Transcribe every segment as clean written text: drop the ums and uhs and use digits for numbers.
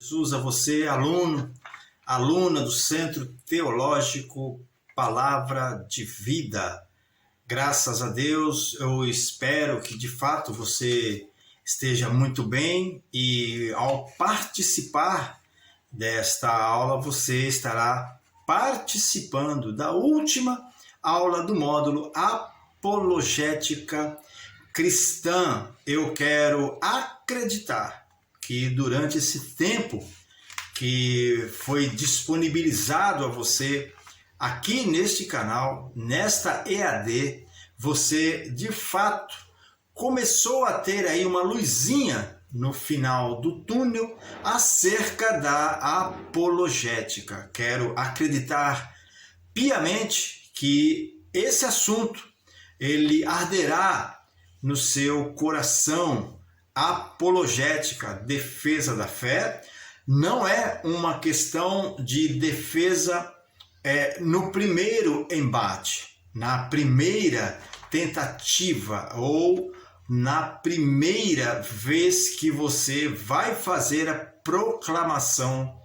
Jesus, a você, aluno, aluna do Centro Teológico Palavra de Vida. Graças a Deus, eu espero que de fato você esteja muito bem e ao participar desta aula você estará participando da última aula do módulo Apologética Cristã. Eu quero acreditar que durante esse tempo que foi disponibilizado a você aqui neste canal, nesta EAD, você de fato começou a ter aí uma luzinha no final do túnel acerca da apologética. Quero acreditar piamente que esse assunto ele arderá no seu coração. Apologética, defesa da fé, não é uma questão de defesa no primeiro embate, na primeira tentativa ou na primeira vez que você vai fazer a proclamação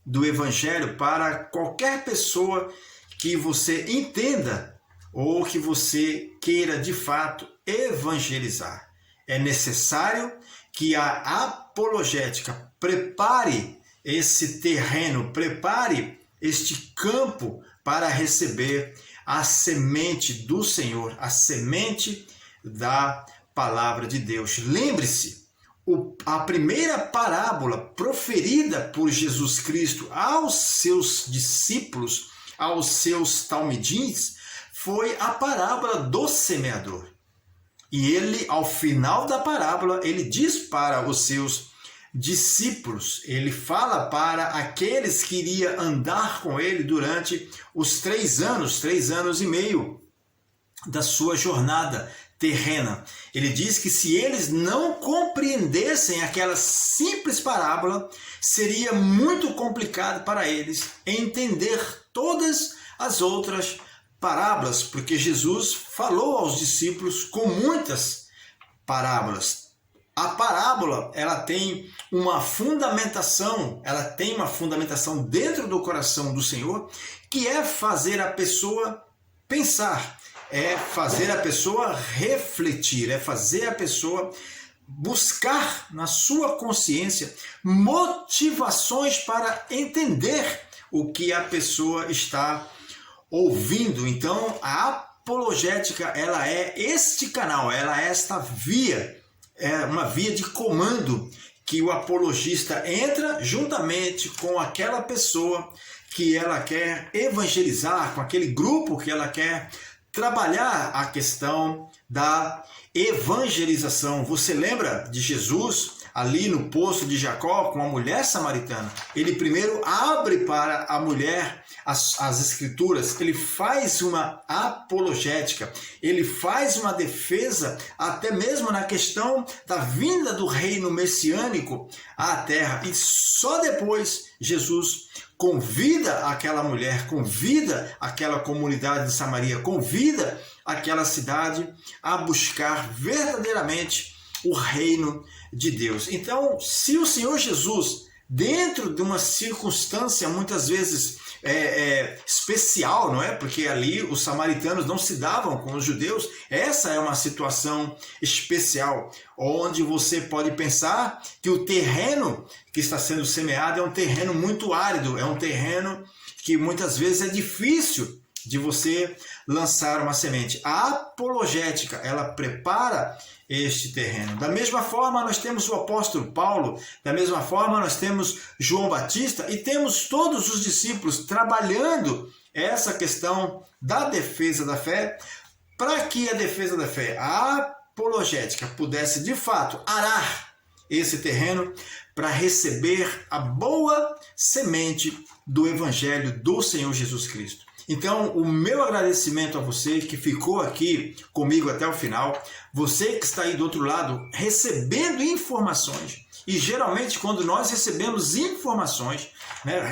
do Evangelho para qualquer pessoa que você entenda ou que você queira de fato evangelizar. É necessário que a apologética prepare esse terreno, prepare este campo para receber a semente do Senhor, a semente da palavra de Deus. Lembre-se, a primeira parábola proferida por Jesus Cristo aos seus discípulos, aos seus talmidins, foi a parábola do semeador. E ele, ao final da parábola, ele diz para os seus discípulos, ele fala para aqueles que iriam andar com ele durante os 3 anos e meio da sua jornada terrena. Ele diz que se eles não compreendessem aquela simples parábola, seria muito complicado para eles entender todas as outras parábolas, porque Jesus falou aos discípulos com muitas parábolas. A parábola, ela tem uma fundamentação, dentro do coração do Senhor, que é fazer a pessoa pensar, é fazer a pessoa refletir, é fazer a pessoa buscar na sua consciência motivações para entender o que a pessoa está ouvindo. Então, a apologética, ela é este canal, ela é esta via, é uma via de comando que o apologista entra juntamente com aquela pessoa que ela quer evangelizar, com aquele grupo que ela quer trabalhar a questão da evangelização. Você lembra de Jesus ali no poço de Jacó com a mulher samaritana? Ele primeiro abre para a mulher as escrituras, ele faz uma apologética, ele faz uma defesa até mesmo na questão da vinda do reino messiânico à terra. E só depois Jesus convida aquela mulher, convida aquela comunidade de Samaria, convida aquela cidade a buscar verdadeiramente o reino de Deus. Então, se o Senhor Jesus, dentro de uma circunstância muitas vezes especial, não é? Porque ali os samaritanos não se davam com os judeus, essa é uma situação especial, onde você pode pensar que o terreno que está sendo semeado é um terreno muito árido, é um terreno que muitas vezes é difícil de você lançar uma semente. A apologética, ela prepara este terreno. Da mesma forma, nós temos o apóstolo Paulo, da mesma forma, nós temos João Batista e temos todos os discípulos trabalhando essa questão da defesa da fé, para que a defesa da fé, a apologética, pudesse de fato arar esse terreno para receber a boa semente do Evangelho do Senhor Jesus Cristo. Então, o meu agradecimento a você que ficou aqui comigo até o final, você que está aí do outro lado recebendo informações, e geralmente quando nós recebemos informações,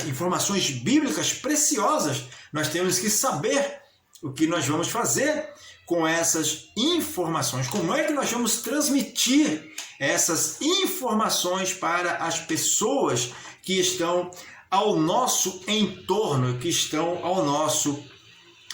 informações bíblicas preciosas, nós temos que saber o que nós vamos fazer com essas informações? Como é que nós vamos transmitir essas informações para as pessoas que estão ao nosso entorno, que estão ao nosso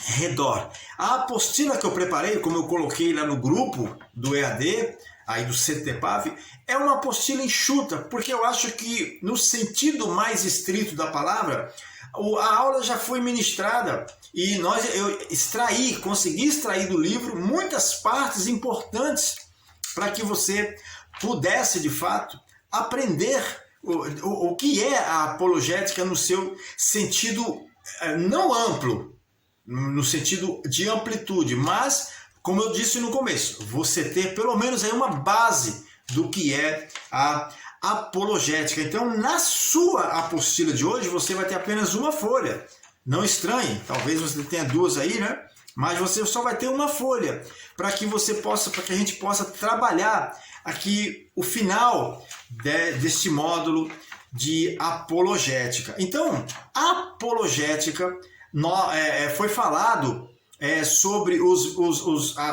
redor? A apostila que eu preparei, como eu coloquei lá no grupo do EAD, aí do CTPAV, é uma apostila enxuta, porque eu acho que no sentido mais estrito da palavra, a aula já foi ministrada e eu consegui extrair do livro muitas partes importantes para que você pudesse, de fato, aprender o que é a apologética no seu sentido não amplo, no sentido de amplitude, mas, como eu disse no começo, você ter pelo menos aí uma base do que é a apologética. Então, na sua apostila de hoje, você vai ter apenas uma folha. Não estranhe, talvez você tenha duas aí, né? Mas você só vai ter uma folha para que a gente possa trabalhar aqui o final deste módulo de apologética. Então, apologética foi falado sobre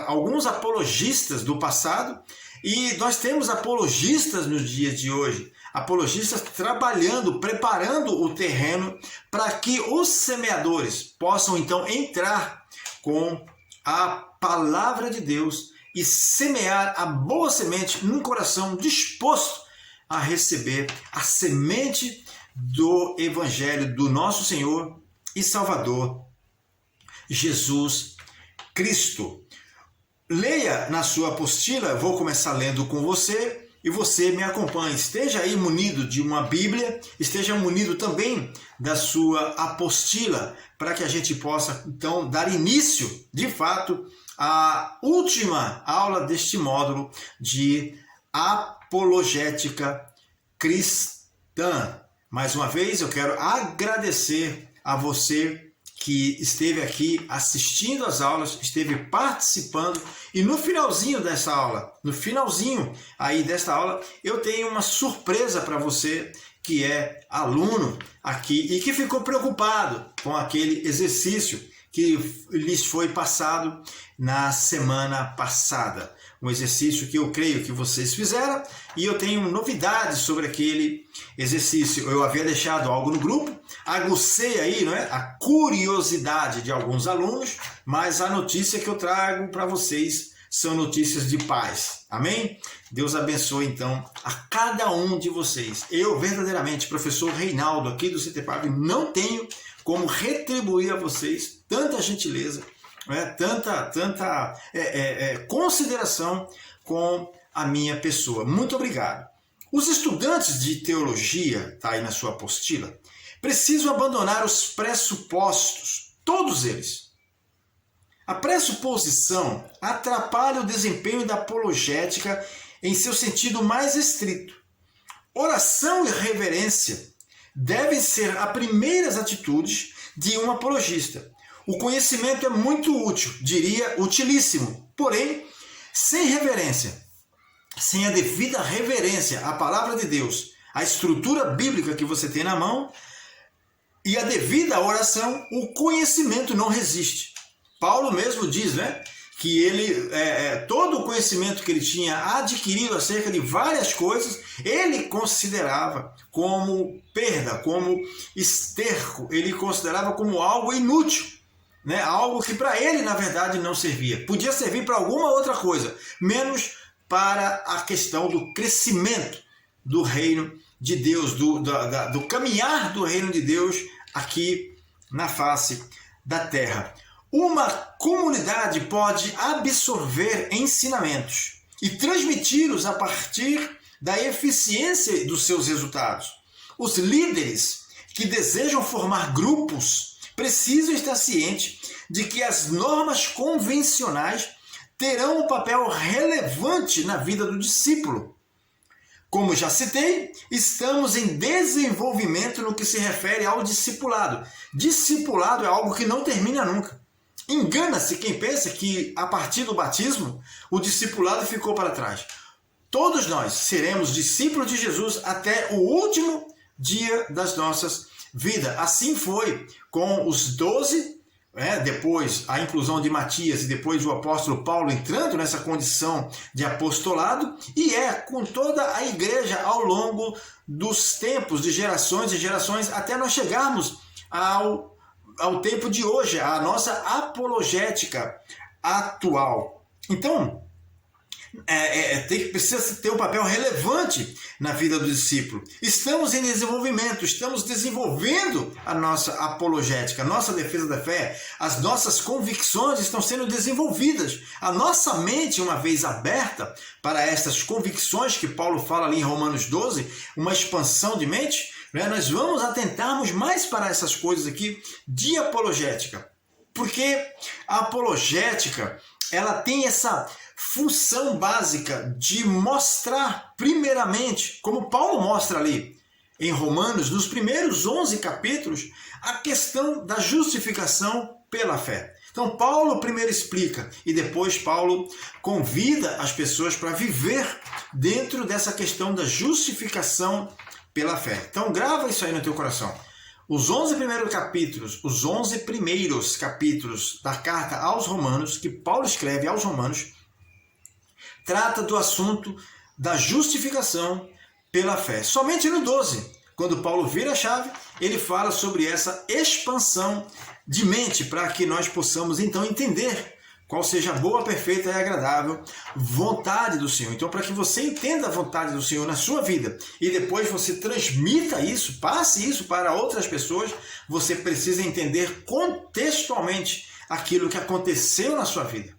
alguns apologistas do passado, e nós temos apologistas nos dias de hoje, apologistas trabalhando, preparando o terreno para que os semeadores possam então entrar com a palavra de Deus e semear a boa semente num coração disposto a receber a semente do Evangelho do nosso Senhor e Salvador Jesus Cristo. Leia na sua apostila, vou começar lendo com você e você me acompanha. Esteja aí munido de uma Bíblia, esteja munido também da sua apostila, para que a gente possa então dar início, de fato, à última aula deste módulo de apologética cristã. Mais uma vez, eu quero agradecer a você que esteve aqui assistindo às aulas, esteve participando, e no finalzinho dessa aula, eu tenho uma surpresa para você que é aluno aqui e que ficou preocupado com aquele exercício que lhes foi passado na semana passada. Um exercício que eu creio que vocês fizeram, e eu tenho novidades sobre aquele exercício. Eu havia deixado algo no grupo, agucei aí, não é, a curiosidade de alguns alunos, mas a notícia que eu trago para vocês são notícias de paz. Amém? Deus abençoe então a cada um de vocês. Eu verdadeiramente, professor Reinaldo aqui do CTPAV, não tenho como retribuir a vocês tanta gentileza, tanta consideração com a minha pessoa. Muito obrigado. Os estudantes de teologia, está aí na sua apostila, precisam abandonar os pressupostos, todos eles. A pressuposição atrapalha o desempenho da apologética em seu sentido mais estrito. Oração e reverência devem ser as primeiras atitudes de um apologista. O conhecimento é muito útil, diria utilíssimo, porém, sem reverência, sem a devida reverência à palavra de Deus, à estrutura bíblica que você tem na mão e a devida oração, o conhecimento não resiste. Paulo mesmo diz, né, que ele, todo o conhecimento que ele tinha adquirido acerca de várias coisas, ele considerava como perda, como esterco, ele considerava como algo inútil. Né? Algo que para ele, na verdade, não servia. Podia servir para alguma outra coisa, menos para a questão do crescimento do reino de Deus, do caminhar do reino de Deus aqui na face da terra. Uma comunidade pode absorver ensinamentos e transmiti-los a partir da eficiência dos seus resultados. Os líderes que desejam formar grupos precisam estar cientes de que as normas convencionais terão um papel relevante na vida do discípulo. Como já citei, estamos em desenvolvimento no que se refere ao discipulado. Discipulado é algo que não termina nunca. Engana-se quem pensa que, a partir do batismo, o discipulado ficou para trás. Todos nós seremos discípulos de Jesus até o último dia das nossas vidas. Assim foi com os 12 depois a inclusão de Matias e depois o apóstolo Paulo entrando nessa condição de apostolado, e com toda a igreja ao longo dos tempos, de gerações e gerações, até nós chegarmos ao tempo de hoje, a nossa apologética atual. Então, precisa ter um papel relevante na vida do discípulo. Estamos em desenvolvimento, estamos desenvolvendo a nossa apologética, a nossa defesa da fé, as nossas convicções estão sendo desenvolvidas. A nossa mente, uma vez aberta para essas convicções que Paulo fala ali em Romanos 12, uma expansão de mente, nós vamos atentarmos mais para essas coisas aqui de apologética. Porque a apologética, ela tem essa função básica de mostrar, primeiramente, como Paulo mostra ali em Romanos, nos primeiros 11 capítulos, a questão da justificação pela fé. Então, Paulo primeiro explica e depois Paulo convida as pessoas para viver dentro dessa questão da justificação pela fé. Então, grava isso aí no teu coração. Os 11 primeiros capítulos da carta aos Romanos, que Paulo escreve aos Romanos, trata do assunto da justificação pela fé. Somente no 12, quando Paulo vira a chave, ele fala sobre essa expansão de mente, para que nós possamos então entender qual seja a boa, perfeita e agradável vontade do Senhor. Então, para que você entenda a vontade do Senhor na sua vida e depois você transmita isso, passe isso para outras pessoas, você precisa entender contextualmente aquilo que aconteceu na sua vida.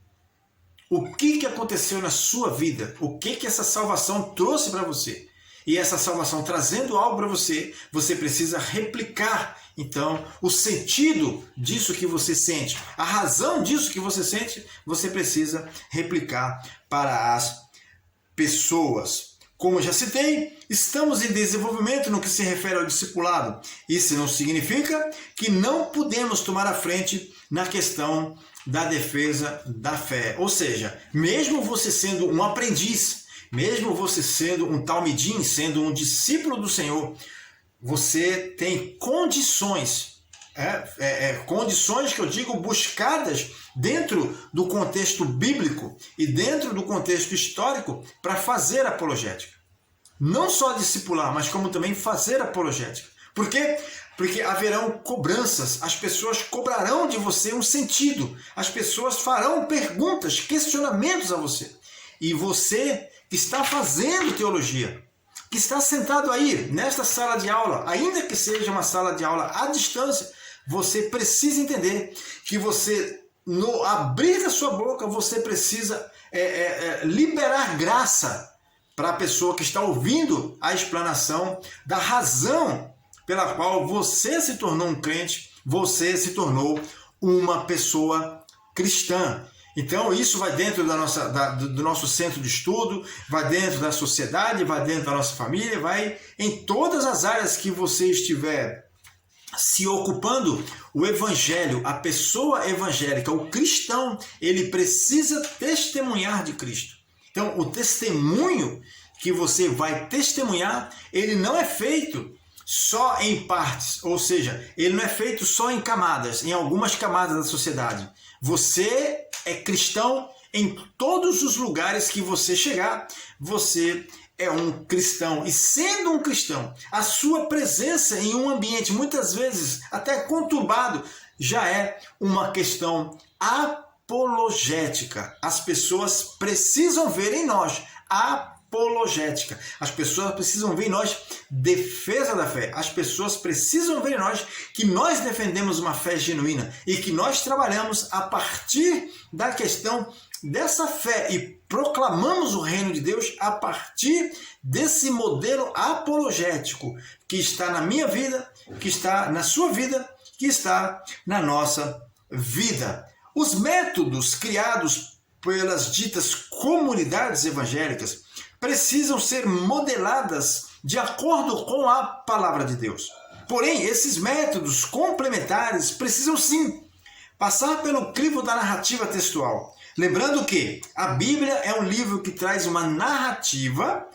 O que aconteceu na sua vida? O que essa salvação trouxe para você? E essa salvação trazendo algo para você, você precisa replicar, então, o sentido disso que você sente, a razão disso que você sente, você precisa replicar para as pessoas. Como eu já citei, estamos em desenvolvimento no que se refere ao discipulado. Isso não significa que não podemos tomar a frente na questão da defesa da fé. Ou seja, mesmo você sendo um aprendiz, mesmo você sendo um talmidim, sendo um discípulo do Senhor, você tem condições, condições que eu digo buscadas dentro do contexto bíblico e dentro do contexto histórico para fazer apologética. Não só discipular, mas como também fazer apologética. Por quê? Porque haverão cobranças, as pessoas cobrarão de você um sentido, as pessoas farão perguntas, questionamentos a você. E você que está fazendo teologia, que está sentado aí nesta sala de aula, ainda que seja uma sala de aula à distância, você precisa entender que você, no abrir da sua boca, você precisa liberar graça para a pessoa que está ouvindo a explanação da razão pela qual você se tornou um crente, você se tornou uma pessoa cristã. Então isso vai dentro do nosso centro de estudo, vai dentro da sociedade, vai dentro da nossa família, vai em todas as áreas que você estiver se ocupando. O evangelho, a pessoa evangélica, o cristão, ele precisa testemunhar de Cristo. Então o testemunho que você vai testemunhar, ele não é feito só em partes, ou seja, ele não é feito só em camadas, em algumas camadas da sociedade. Você é cristão em todos os lugares que você chegar, você é um cristão. E sendo um cristão, a sua presença em um ambiente muitas vezes até conturbado já é uma questão apologética. As pessoas precisam ver em nós apologética. As pessoas precisam ver em nós defesa da fé. As pessoas precisam ver em nós que nós defendemos uma fé genuína e que nós trabalhamos a partir da questão dessa fé e proclamamos o reino de Deus a partir desse modelo apologético que está na minha vida, que está na sua vida, que está na nossa vida. Os métodos criados pelas ditas comunidades evangélicas precisam ser modeladas de acordo com a palavra de Deus. Porém, esses métodos complementares precisam sim passar pelo crivo da narrativa textual. Lembrando que a Bíblia é um livro que traz uma narrativa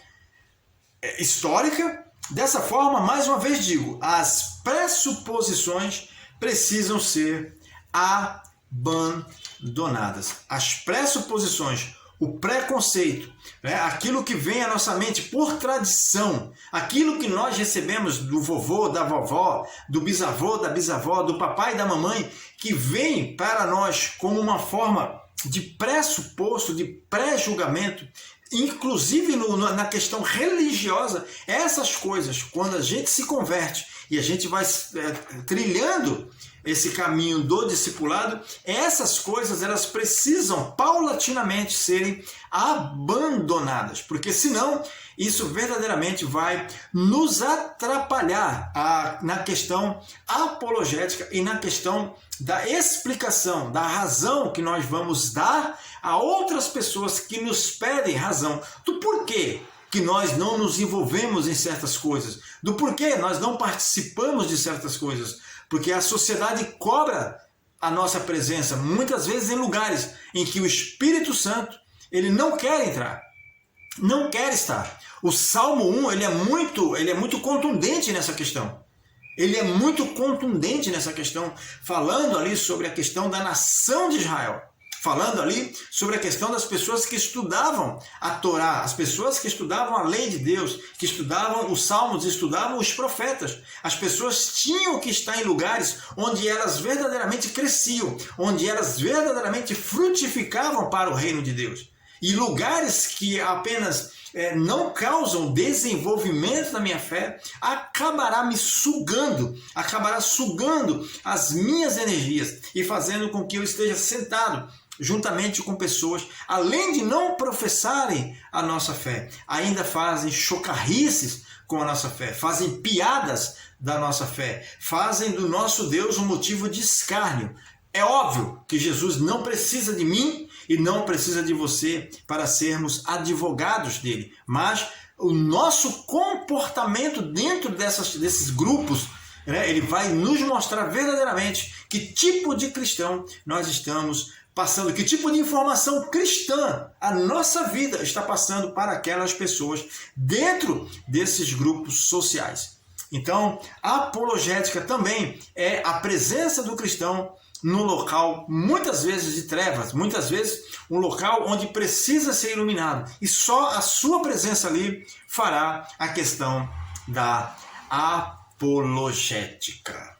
histórica. Dessa forma, mais uma vez digo, as pressuposições precisam ser abandonadas. As pressuposições, o preconceito, né? Aquilo que vem à nossa mente por tradição, aquilo que nós recebemos do vovô, da vovó, do bisavô, da bisavó, do papai e da mamãe, que vem para nós como uma forma de pressuposto, de pré-julgamento, inclusive na questão religiosa. Essas coisas, quando a gente se converte e a gente vai trilhando esse caminho do discipulado, essas coisas elas precisam paulatinamente serem abandonadas, porque senão isso verdadeiramente vai nos atrapalhar na questão apologética e na questão da explicação, da razão que nós vamos dar a outras pessoas que nos pedem razão do porquê que nós não nos envolvemos em certas coisas, do porquê nós não participamos de certas coisas, porque a sociedade cobra a nossa presença, muitas vezes em lugares em que o Espírito Santo ele não quer entrar, não quer estar. O Salmo 1 ele é muito contundente nessa questão. Ele é muito contundente nessa questão, falando ali sobre a questão da nação de Israel, falando ali sobre a questão das pessoas que estudavam a Torá, as pessoas que estudavam a lei de Deus, que estudavam os salmos, estudavam os profetas. As pessoas tinham que estar em lugares onde elas verdadeiramente cresciam, onde elas verdadeiramente frutificavam para o reino de Deus. E lugares que apenas não causam desenvolvimento na minha fé, acabará sugando as minhas energias e fazendo com que eu esteja sentado juntamente com pessoas, além de não professarem a nossa fé, ainda fazem chocarrices com a nossa fé, fazem piadas da nossa fé, fazem do nosso Deus um motivo de escárnio. É óbvio que Jesus não precisa de mim e não precisa de você para sermos advogados dele, mas o nosso comportamento dentro desses grupos, né, ele vai nos mostrar verdadeiramente que tipo de cristão nós estamos passando, que tipo de informação cristã a nossa vida está passando para aquelas pessoas dentro desses grupos sociais. Então, a apologética também é a presença do cristão no local, muitas vezes de trevas, muitas vezes um local onde precisa ser iluminado. E só a sua presença ali fará a questão da apologética.